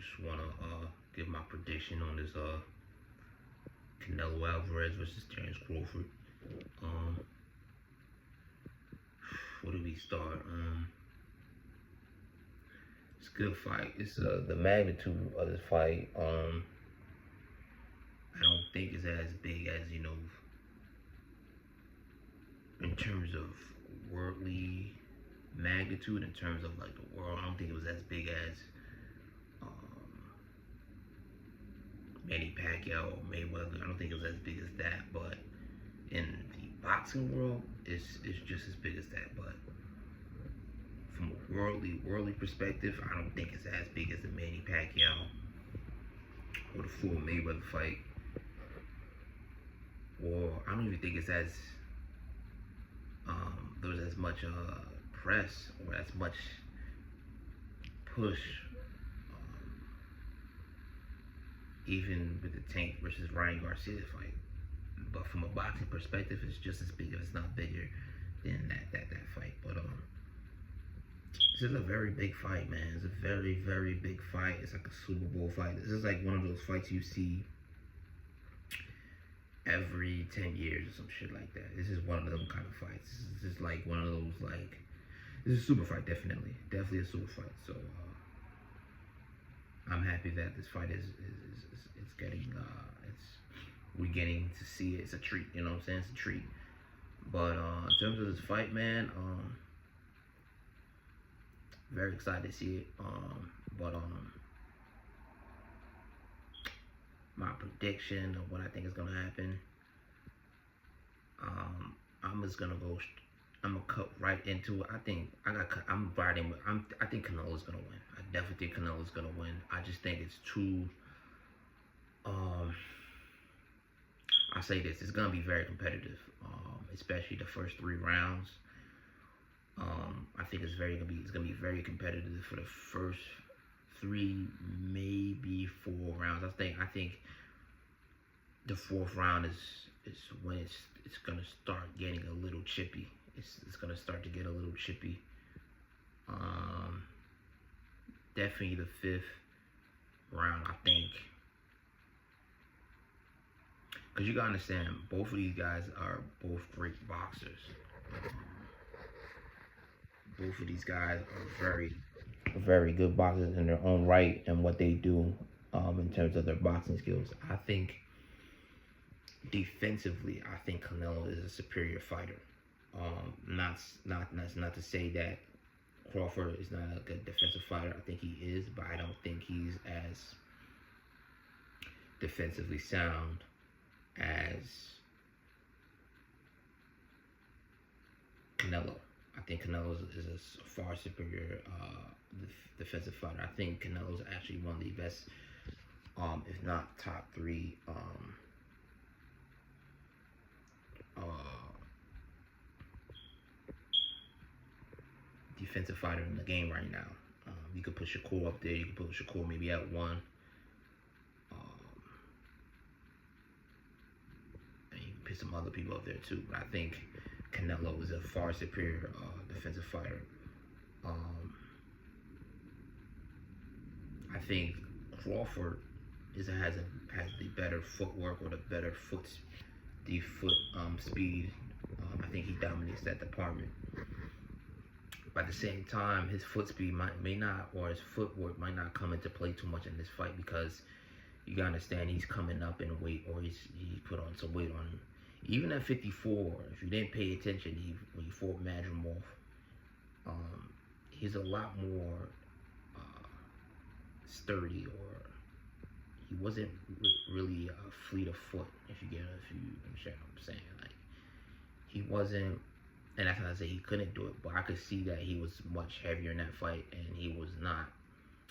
just wanna give my prediction on this Canelo Alvarez versus Terence Crawford. Um, where do we start? It's a good fight. It's the magnitude of this fight. I don't think it's as big as in terms of worldly magnitude. In terms of like the world, I don't think it was as big as Manny Pacquiao or Mayweather. I don't think it was as big as that. But in the boxing world, it's just as big as that. But from a worldly perspective, I don't think it's as big as the Manny Pacquiao or the Floyd Mayweather fight. Or I don't even think it's as there was as much press or as much push, even with the Tank versus Ryan Garcia fight. But from a boxing perspective, it's just as big, if it's not bigger than that fight. But this is a very big fight, man. It's a very big fight. It's like a Super Bowl fight. This is like one of those fights you see every 10 years or some shit like that. This is one of them kind of fights. This is like one of those, like, this is a super fight, definitely a super fight. So I'm happy that this fight is it's getting we're getting to see it. It's a treat, you know what I'm saying? It's a treat. But in terms of this fight, man, very excited to see it. But my prediction of what I think is gonna happen. I'm just gonna go. I'm gonna cut right into it. I think I'm riding with. I think Canelo's gonna win. I definitely think Canelo's gonna win. I just think it's too. I say this. It's gonna be very competitive. Especially the first 3 rounds. I think it's gonna be very competitive for the first 3, maybe 4 rounds. I think the 4th round is when it's gonna start getting a little chippy. It's gonna start to get a little chippy. Definitely the 5th round, I think. Because you gotta understand, both of these guys are both great boxers. Both of these guys are very good boxers in their own right and what they do in terms of their boxing skills. I think defensively, I think Canelo is a superior fighter. That's not to say that Crawford is not a good defensive fighter. I think he is, but I don't think he's as defensively sound as Canelo. I think Canelo is a far superior defensive fighter. I think Canelo's actually one of the best, if not top 3, defensive fighter in the game right now. You could put Shakur up there. You could put Shakur maybe at 1. And you can put some other people up there too. But I think Canelo is a far superior defensive fighter. I think Crawford has the better footwork or the better foot speed. I think he dominates that department. But at the same time, his foot speed his footwork might not come into play too much in this fight, because you gotta understand he's coming up in weight, or he put on some weight on him. Even at 54, if you didn't pay attention, when he fought Madrimov, he's a lot more sturdy, or he wasn't really fleet of foot. If you understand what I'm saying, like he wasn't. And that's not to say he couldn't do it, but I could see that he was much heavier in that fight, and he was not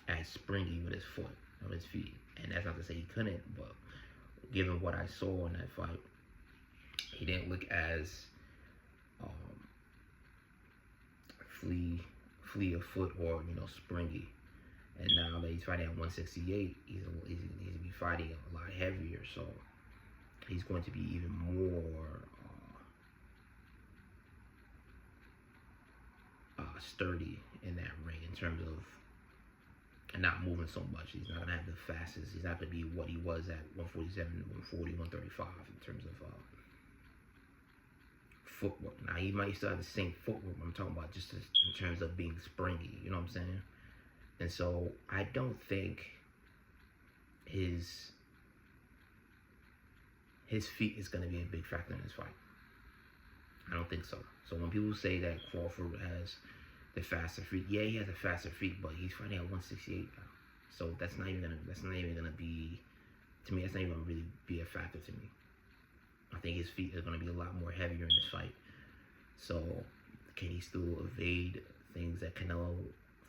as springy with his foot or his feet. And that's not to say he couldn't, but given what I saw in that fight, he didn't look as fleet of foot or springy. And now that he's fighting at 168, he's going to be fighting a lot heavier, so he's going to be even more sturdy in that ring in terms of and not moving so much. He's not gonna have the fastest. He's not gonna be what he was at 147, 140, 135 in terms of footwork. Now he might still have the same footwork I'm talking about, just in terms of being springy. You know what I'm saying? And so I don't think his feet is gonna be a big factor in this fight. I don't think so. So when people say that Crawford has the faster feet, yeah, he has a faster feet, but he's fighting at 168 now. So that's not even gonna be, to me, that's not even gonna really be a factor to me. I think his feet are gonna be a lot more heavier in this fight. So can he still evade things that Canelo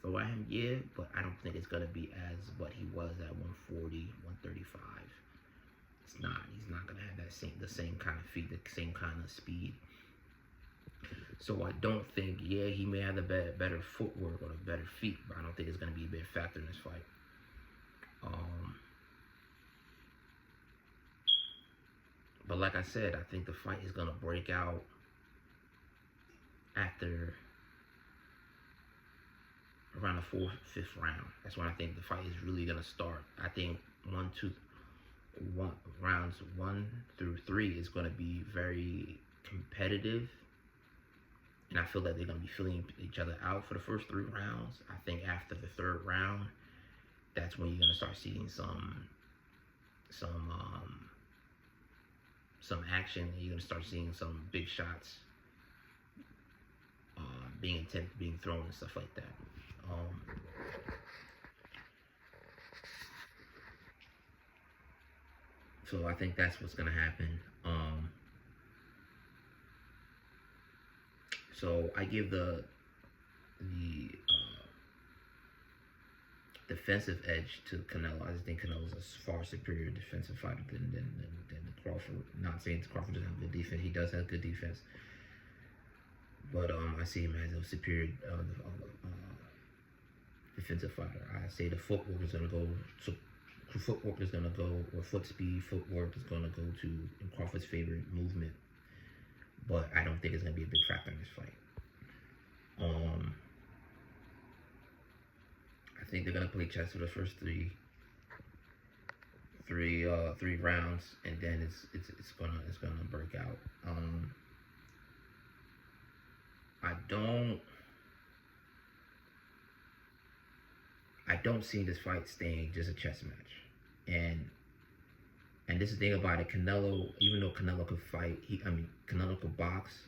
throw at him? Yeah, but I don't think it's gonna be as what he was at 140, 135. It's not. He's not gonna have the same kind of feet, the same kind of speed. So I don't think, yeah, he may have the better footwork or the better feet, but I don't think it's going to be a big factor in this fight. But like I said, I think the fight is going to break out after around the 4th, 5th round. That's when I think the fight is really going to start. I think rounds 1 through 3 is going to be very competitive. And I feel like they're going to be filling each other out for the first 3 rounds. I think after the 3rd round, that's when you're going to start seeing some action. You're going to start seeing some big shots being thrown and stuff like that. So I think that's what's going to happen. So I give the defensive edge to Canelo. I just think Canelo's a far superior defensive fighter than Crawford. Not saying Crawford doesn't have good defense. He does have good defense. But I see him as a superior defensive fighter. I say the footwork is going to go, or foot speed, footwork is going to go to in Crawford's favorite movement. But I don't think it's going to be a big factor in this fight. I think they're going to play chess for the first three rounds, and then it's gonna break out. I don't see this fight staying just a chess match, and this is the thing about it. Canelo, even though Canelo could fight, Canelo could box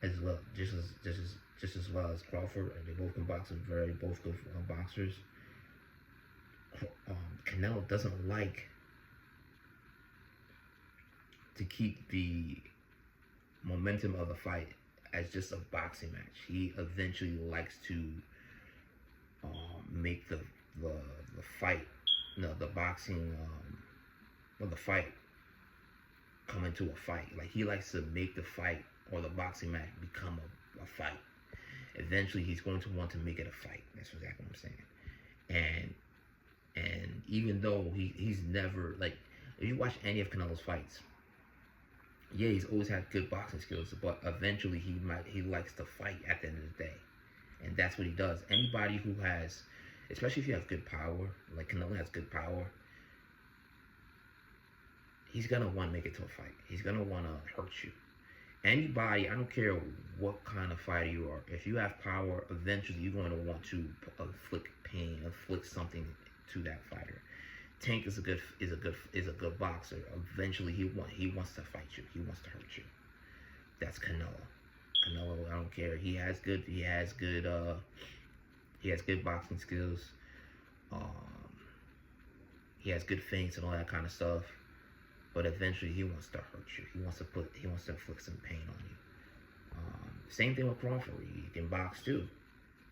as well, just as well as Crawford, and they both can box. Both good boxers. Canelo doesn't like to keep the momentum of a fight as just a boxing match. He eventually likes to make the fight, the boxing, the fight come into a fight. Like, he likes to make the fight or the boxing match become a fight. Eventually, he's going to want to make it a fight. That's exactly what I'm saying. And even though he's never, like, if you watch any of Canelo's fights, yeah, he's always had good boxing skills, but eventually he likes to fight at the end of the day. And that's what he does. Anybody who has, especially if you have good power, like Canelo has good power, he's going to want to make it to a fight. He's going to want to hurt you. Anybody, I don't care what kind of fighter you are, if you have power, eventually you're going to want to inflict pain, inflict something to that fighter. Tank is a good boxer. Eventually he wants to fight you. He wants to hurt you. That's Canelo. Canelo, I don't care. He has good boxing skills. He has good feints and all that kind of stuff. But eventually he wants to hurt you. He wants to inflict some pain on you. Same thing with Crawford. He can box too,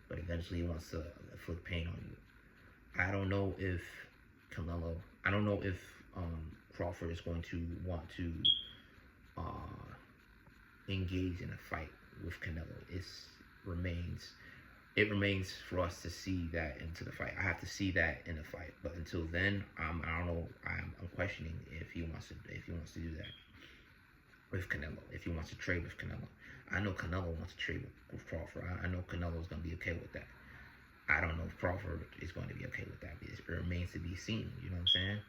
but eventually he wants to inflict pain on you. I don't know if Crawford is going to want to engage in a fight with Canelo. It remains for us to see that into the fight. I have to see that in the fight. But until then, I don't know. I'm questioning if he wants to do that with Canelo. If he wants to trade with Canelo. I know Canelo wants to trade with Crawford. I know Canelo is going to be okay with that. I don't know if Crawford is going to be okay with that. It remains to be seen. You know what I'm saying?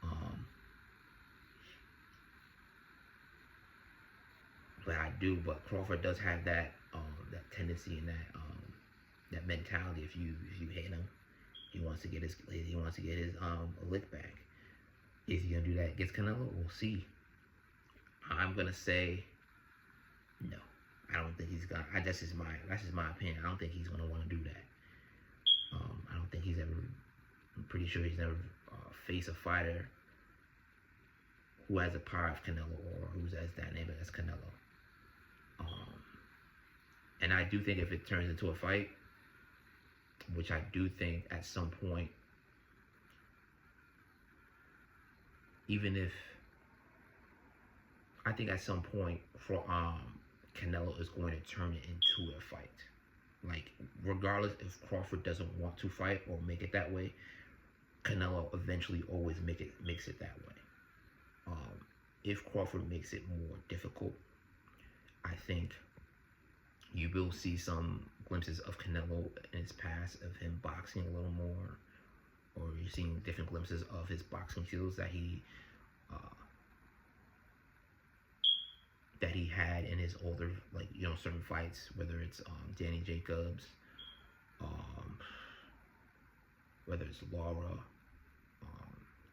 Um, but I do. But Crawford does have that tendency and that mentality. If you hit him, he wants to get his lick back. Is he gonna do that against Canelo? We'll see. I'm gonna say no. I don't think he's gonna. That's just my opinion. I don't think he's gonna want to do that. I don't think he's ever. I'm pretty sure he's never faced a fighter who has the power of Canelo or who's as dynamic as Canelo. And I do think if it turns into a fight, which I do think at some point, even if I think at some point for Canelo is going to turn it into a fight. Like regardless if Crawford doesn't want to fight or make it that way, Canelo eventually always makes it that way. If Crawford makes it more difficult, I think you will see some glimpses of Canelo in his past of him boxing a little more, or you're seeing different glimpses of his boxing skills that he had in his older, like, you know, certain fights, whether it's Danny Jacobs, whether it's Laura,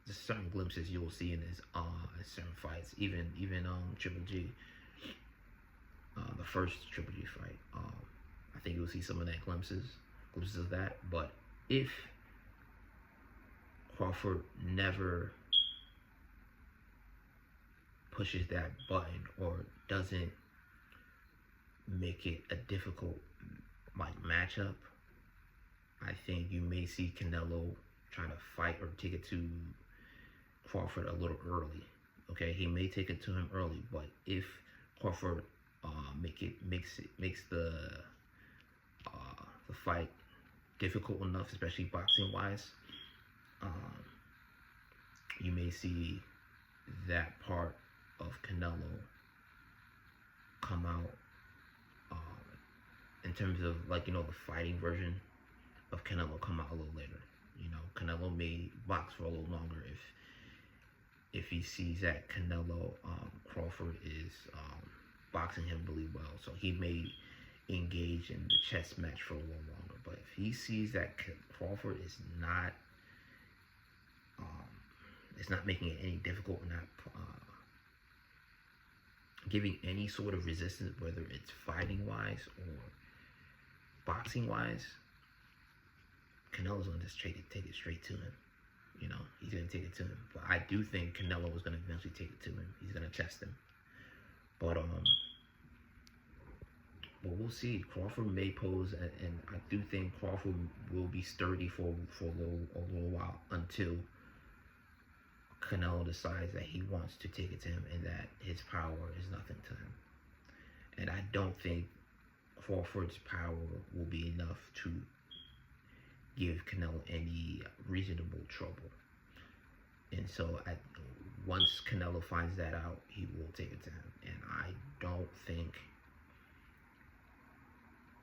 just certain glimpses you will see in his certain fights, even Triple G, the first Triple G fight. I think you'll see some of that glimpses of that. But if Crawford never pushes that button or doesn't make it a difficult like matchup, I think you may see Canelo trying to fight or take it to Crawford a little early. Okay, he may take it to him early, but if Crawford makes the fight difficult enough, especially boxing wise, you may see that part of Canelo come out in terms of, like, you know, the fighting version of Canelo come out a little later. You know, Canelo may box for a little longer if he sees that Crawford is boxing him really well. So he may engage in the chess match for a little longer. But if he sees that Crawford is not, it's not making it any difficult, not giving any sort of resistance, whether it's fighting wise or boxing wise, Canelo's gonna just take it straight to him. You know, he's gonna take it to him. But I do think Canelo is gonna eventually take it to him. He's gonna test him. But we'll see. Crawford may pose, and I do think Crawford will be sturdy for a little while until Canelo decides that he wants to take it to him and that his power is nothing to him. And I don't think Crawford's power will be enough to give Canelo any reasonable trouble. And so once Canelo finds that out, he will take it to him. And I don't think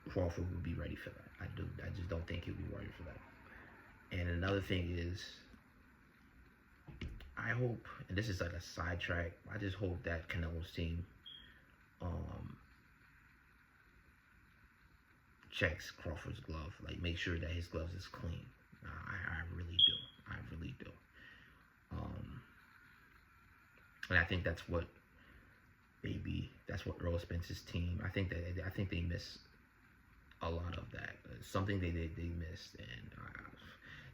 Crawford will be ready for that. I just don't think he'll be ready for that. And another thing is, I hope, and this is like a sidetrack, I just hope that Canelo's team checks Crawford's glove, like make sure that his gloves is clean. I really do. And I think that's what Earl Spence's team. I think they miss a lot of that. Something they missed, and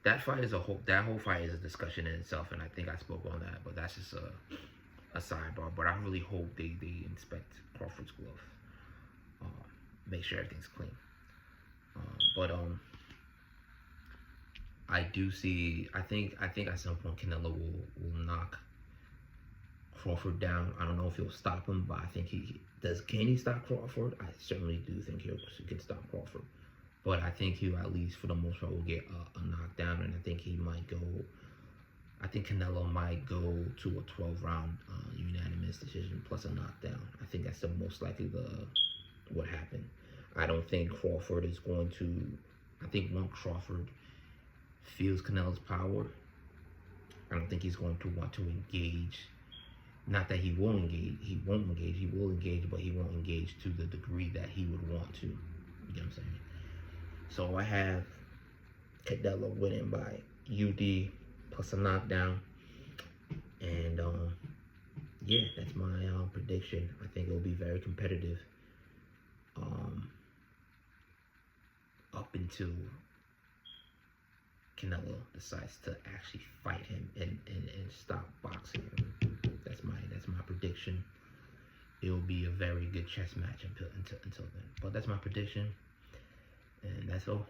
that whole fight is a discussion in itself, and I think I spoke on that, but that's just a sidebar. But I really hope they inspect Crawford's glove, make sure everything's clean. But I do see. I think at some point Canelo will knock Crawford down. I don't know if he'll stop him, but I think he does. Can he stop Crawford? I certainly do think he can stop Crawford. But I think he, at least for the most part, will get a knockdown, and I think he might go. I think Canelo might go to a 12-round unanimous decision plus a knockdown. I think that's the most likely what happened. I don't think Crawford is going to. I think once Crawford feels Canelo's power, I don't think he's going to want to engage. Not that he won't engage. He won't engage. He will engage, but he won't engage to the degree that he would want to. You know what I'm saying? So I have Canelo winning by UD plus a knockdown. And yeah, that's my prediction. I think it'll be very competitive up until Canelo decides to actually fight him and stop boxing him. That's my prediction. It'll be a very good chess match until then. But that's my prediction, and that's all.